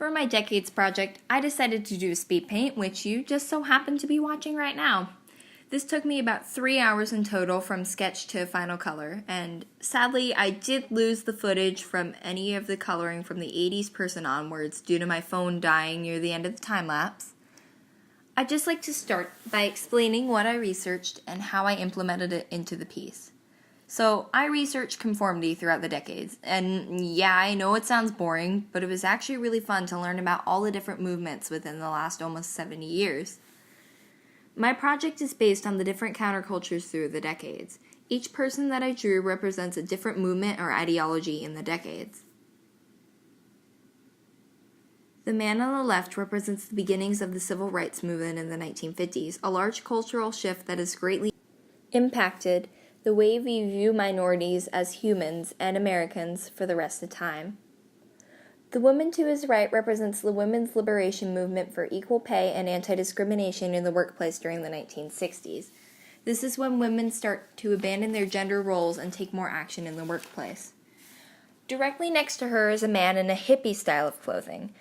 For my Decades project, I decided to do speed paint, which you just so happen to be watching right now. This took me about 3 hours in total from sketch to final color, and sadly I did lose the footage from any of the coloring from the 80s person onwards due to my phone dying near the end of the time lapse. I'd just like to start by explaining what I researched and how I implemented it into the piece. So, I researched conformity throughout the decades, and yeah, I know it sounds boring, but it was actually really fun to learn about all the different movements within the last almost 70 years. My project is based on the different countercultures through the decades. Each person that I drew represents a different movement or ideology in the decades. The man on the left represents the beginnings of the civil rights movement in the 1950s, a large cultural shift that has greatly impacted the way we view minorities as humans and Americans for the rest of time. The woman to his right represents the women's liberation movement for equal pay and anti-discrimination in the workplace during the 1960s. This is when women start to abandon their gender roles and take more action in the workplace. Directly next to her is a man in a hippie style of clothing.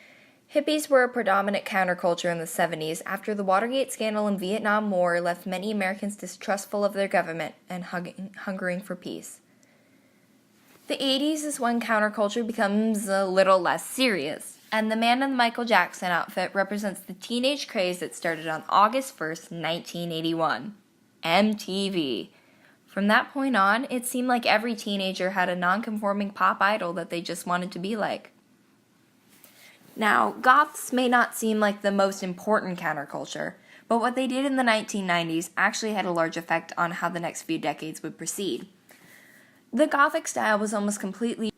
Hippies were a predominant counterculture in the 70s after the Watergate scandal and Vietnam War left many Americans distrustful of their government and hungering for peace. The 80s is when counterculture becomes a little less serious, and the man in the Michael Jackson outfit represents the teenage craze that started on August 1st, 1981. MTV. From that point on, it seemed like every teenager had a non-conforming pop idol that they just wanted to be like. Now, goths may not seem like the most important counterculture, but what they did in the 1990s actually had a large effect on how the next few decades would proceed. The Gothic style was almost completely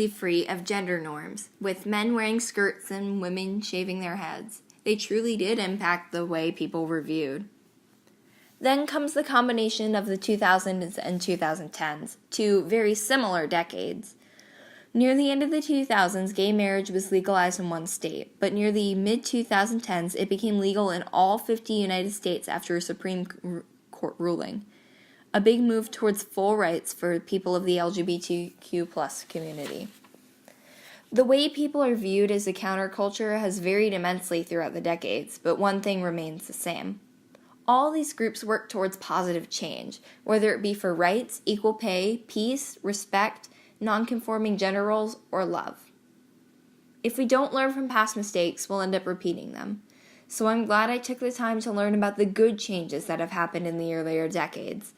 free of gender norms, with men wearing skirts and women shaving their heads. They truly did impact the way people were viewed. Then comes the combination of the 2000s and 2010s, two very similar decades. Near the end of the 2000s, gay marriage was legalized in one state, but near the mid-2010s, it became legal in all 50 United States after a Supreme Court ruling. A big move towards full rights for people of the LGBTQ+ community. The way people are viewed as a counterculture has varied immensely throughout the decades, but one thing remains the same. All these groups work towards positive change, whether it be for rights, equal pay, peace, respect, non-conforming gender roles, or love. If we don't learn from past mistakes, we'll end up repeating them. So I'm glad I took the time to learn about the good changes that have happened in the earlier decades.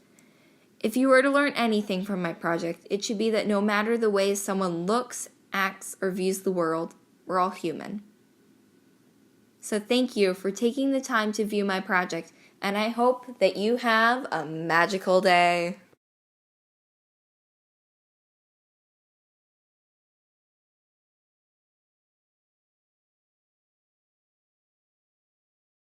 If you were to learn anything from my project, it should be that no matter the ways someone looks, acts, or views the world, we're all human. So thank you for taking the time to view my project, and I hope that you have a magical day.